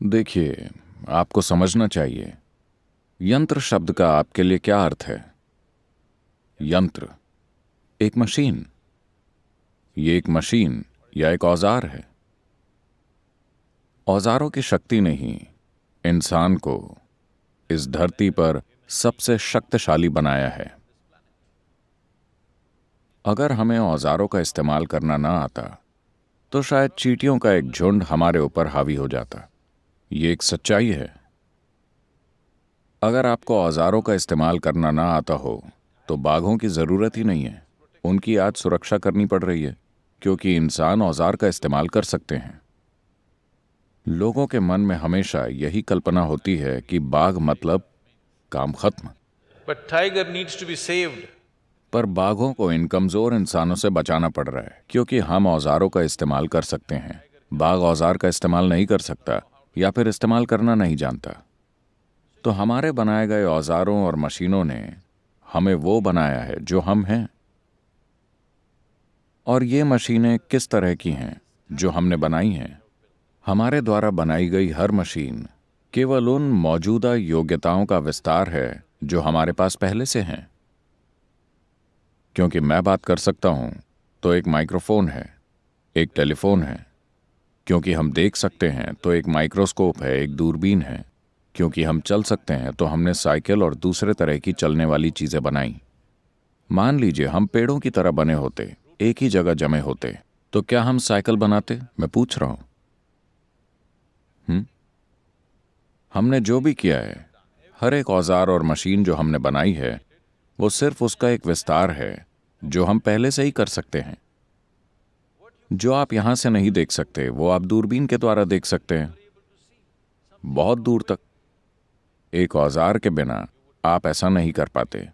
देखिए, आपको समझना चाहिए यंत्र शब्द का आपके लिए क्या अर्थ है। यंत्र एक मशीन, ये एक मशीन या एक औजार है। औजारों की शक्ति ने ही इंसान को इस धरती पर सबसे शक्तिशाली बनाया है। अगर हमें औजारों का इस्तेमाल करना ना आता तो शायद चींटियों का एक झुंड हमारे ऊपर हावी हो जाता। ये एक सच्चाई है। अगर आपको औजारों का इस्तेमाल करना ना आता हो तो बाघों की जरूरत ही नहीं है। उनकी आज सुरक्षा करनी पड़ रही है क्योंकि इंसान औजार का इस्तेमाल कर सकते हैं। लोगों के मन में हमेशा यही कल्पना होती है कि बाघ मतलब काम खत्म। But tiger needs to be saved. पर बाघों को इन कमजोर इंसानों से बचाना पड़ रहा है क्योंकि हम औजारों का इस्तेमाल कर सकते हैं। बाघ औजार का इस्तेमाल नहीं कर सकता या फिर इस्तेमाल करना नहीं जानता। तो हमारे बनाए गए औजारों और मशीनों ने हमें वो बनाया है जो हम हैं। और ये मशीनें किस तरह की हैं जो हमने बनाई हैं? हमारे द्वारा बनाई गई हर मशीन केवल उन मौजूदा योग्यताओं का विस्तार है जो हमारे पास पहले से हैं। क्योंकि मैं बात कर सकता हूं तो एक माइक्रोफोन है, एक टेलीफोन है। क्योंकि हम देख सकते हैं तो एक माइक्रोस्कोप है, एक दूरबीन है। क्योंकि हम चल सकते हैं तो हमने साइकिल और दूसरे तरह की चलने वाली चीजें बनाई। मान लीजिए हम पेड़ों की तरह बने होते, एक ही जगह जमे होते, तो क्या हम साइकिल बनाते? मैं पूछ रहा हूं। हमने जो भी किया है, हर एक औजार और मशीन जो हमने बनाई है, वो सिर्फ उसका एक विस्तार है जो हम पहले से ही कर सकते हैं। जो आप यहां से नहीं देख सकते वो आप दूरबीन के द्वारा देख सकते हैं, बहुत दूर तक। एक औजार के बिना आप ऐसा नहीं कर पाते।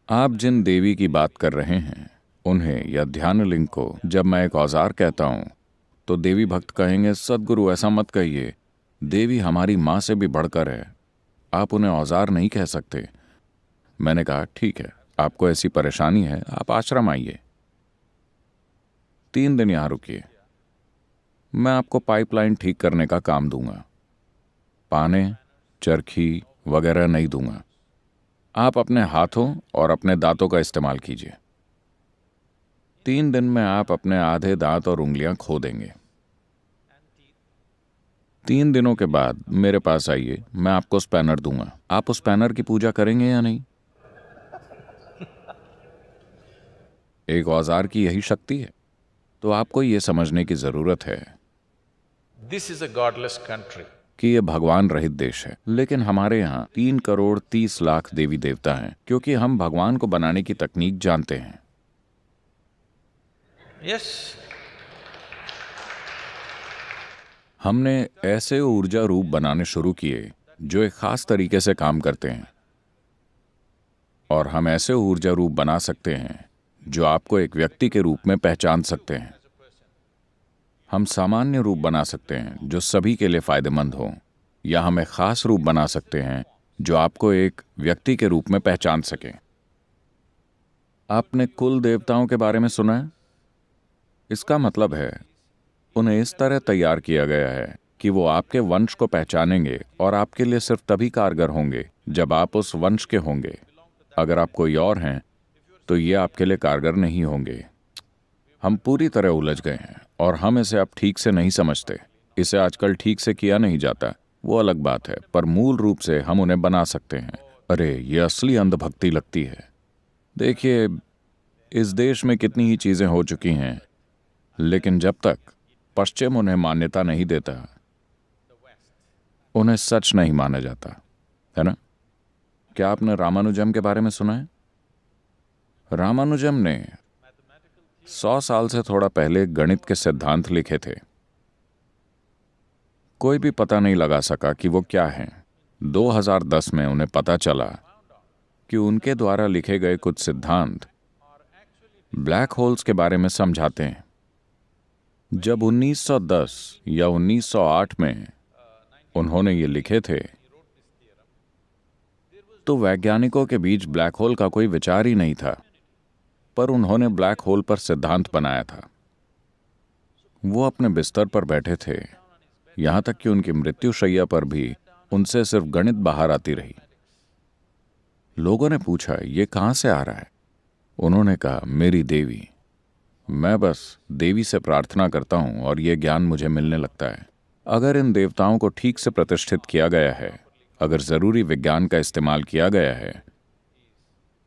आप जिन देवी की बात कर रहे हैं उन्हें या ध्यान लिंग को जब मैं एक औजार कहता हूं तो देवी भक्त कहेंगे, सदगुरु ऐसा मत कहिए, देवी हमारी मां से भी बढ़कर है, आप उन्हें औजार नहीं कह सकते। मैंने कहा ठीक है, आपको ऐसी परेशानी है, आप आश्रम आइए, 3 दिन यहां रुकिए, मैं आपको पाइपलाइन ठीक करने का काम दूंगा। पाने, चरखी वगैरह नहीं दूंगा। आप अपने हाथों और अपने दांतों का इस्तेमाल कीजिए। 3 दिन में आप अपने आधे दांत और उंगलियां खो देंगे। 3 दिनों के बाद मेरे पास आइए, मैं आपको स्पैनर दूंगा। आप उस स्पैनर की पूजा करेंगे या नहीं? एक औजार की यही शक्ति है। तो आपको यह समझने की जरूरत है This is a godless country. कि यह भगवान रहित देश है। लेकिन हमारे यहाँ 3 करोड़ 30 लाख देवी देवता हैं क्योंकि हम भगवान को बनाने की तकनीक जानते हैं। Yes. हमने ऐसे ऊर्जा रूप बनाने शुरू किए जो एक खास तरीके से काम करते हैं। और हम ऐसे ऊर्जा रूप बना सकते हैं जो आपको एक व्यक्ति के रूप में पहचान सकते हैं। हम सामान्य रूप बना सकते हैं जो सभी के लिए फायदेमंद हो, या हम एक खास रूप बना सकते हैं जो आपको एक व्यक्ति के रूप में पहचान सके। आपने कुल देवताओं के बारे में सुना है? इसका मतलब है उन्हें इस तरह तैयार किया गया है कि वो आपके वंश को पहचानेंगे और आपके लिए सिर्फ तभी कारगर होंगे जब आप उस वंश के होंगे। अगर आप कोई और हैं तो ये आपके लिए कारगर नहीं होंगे। हम पूरी तरह उलझ गए हैं और हम इसे अब ठीक से नहीं समझते। इसे आजकल ठीक से किया नहीं जाता, वो अलग बात है, पर मूल रूप से हम उन्हें बना सकते हैं। अरे ये असली अंधभक्ति लगती है। देखिए, इस देश में कितनी ही चीजें हो चुकी हैं, लेकिन जब तक पश्चिम उन्हें मान्यता नहीं देता, उन्हें सच नहीं माना जाता, है ना? क्या आपने रामानुजम के बारे में सुना है? रामानुजम ने 100 साल से थोड़ा पहले गणित के सिद्धांत लिखे थे। कोई भी पता नहीं लगा सका कि वो क्या हैं। 2010 में उन्हें पता चला कि उनके द्वारा लिखे गए कुछ सिद्धांत ब्लैक होल्स के बारे में समझाते हैं। जब 1910 या 1908 में उन्होंने ये लिखे थे तो वैज्ञानिकों के बीच ब्लैक होल का कोई विचार ही नहीं था, पर उन्होंने ब्लैक होल पर सिद्धांत बनाया था। वो अपने बिस्तर पर बैठे थे, यहां तक कि उनकी मृत्युशैया पर भी उनसे सिर्फ गणित बाहर आती रही। लोगों ने पूछा, ये कहां से आ रहा है? उन्होंने कहा, मेरी देवी। मैं बस देवी से प्रार्थना करता हूं और ये ज्ञान मुझे मिलने लगता है। अगर इन देवताओं को ठीक से प्रतिष्ठित किया गया है, अगर जरूरी विज्ञान का इस्तेमाल किया गया है,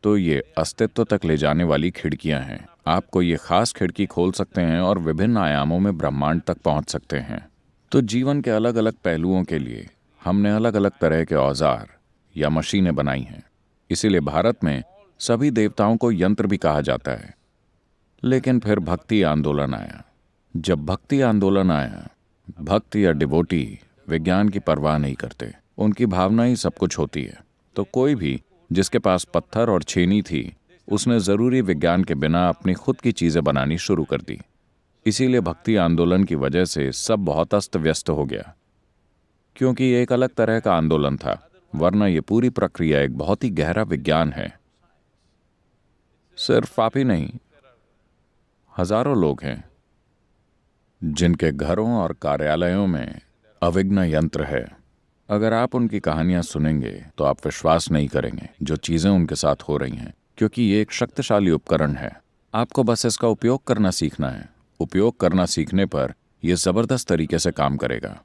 तो ये अस्तित्व तक ले जाने वाली खिड़कियां हैं। आपको ये खास खिड़की खोल सकते हैं और विभिन्न आयामों में ब्रह्मांड तक पहुंच सकते हैं। तो जीवन के अलग अलग पहलुओं के लिए हमने अलग अलग तरह के औजार या मशीनें बनाई हैं। इसीलिए भारत में सभी देवताओं को यंत्र भी कहा जाता है। लेकिन फिर भक्ति आंदोलन आया। जब भक्ति आंदोलन आया, भक्त या डिवोटी विज्ञान की परवाह नहीं करते, उनकी भावना ही सब कुछ होती है। तो कोई भी जिसके पास पत्थर और छेनी थी, उसने जरूरी विज्ञान के बिना अपनी खुद की चीजें बनानी शुरू कर दी। इसीलिए भक्ति आंदोलन की वजह से सब बहुत अस्त व्यस्त हो गया, क्योंकि ये एक अलग तरह का आंदोलन था। वरना ये पूरी प्रक्रिया एक बहुत ही गहरा विज्ञान है। सिर्फ आप ही नहीं, हजारों लोग हैं जिनके घरों और कार्यालयों में अविघ्न यंत्र है। अगर आप उनकी कहानियां सुनेंगे तो आप विश्वास नहीं करेंगे जो चीजें उनके साथ हो रही हैं, क्योंकि ये एक शक्तिशाली उपकरण है। आपको बस इसका उपयोग करना सीखना है। उपयोग करना सीखने पर यह जबरदस्त तरीके से काम करेगा।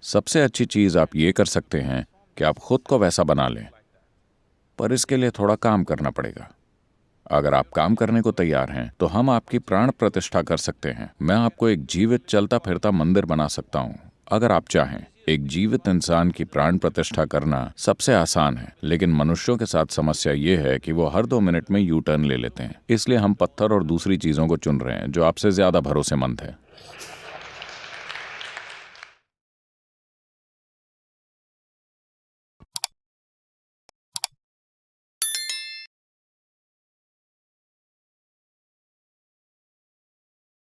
सबसे अच्छी चीज आप ये कर सकते हैं कि आप खुद को वैसा बना लें, पर इसके लिए थोड़ा काम करना पड़ेगा। अगर आप काम करने को तैयार हैं तो हम आपकी प्राण प्रतिष्ठा कर सकते हैं। मैं आपको एक जीवित चलता फिरता मंदिर बना सकता हूं, अगर आप चाहें। एक जीवित इंसान की प्राण प्रतिष्ठा करना सबसे आसान है, लेकिन मनुष्यों के साथ समस्या ये है कि वो हर 2 मिनट में यू टर्न ले लेते हैं। इसलिए हम पत्थर और दूसरी चीजों को चुन रहे हैं जो आपसे ज्यादा भरोसेमंद है।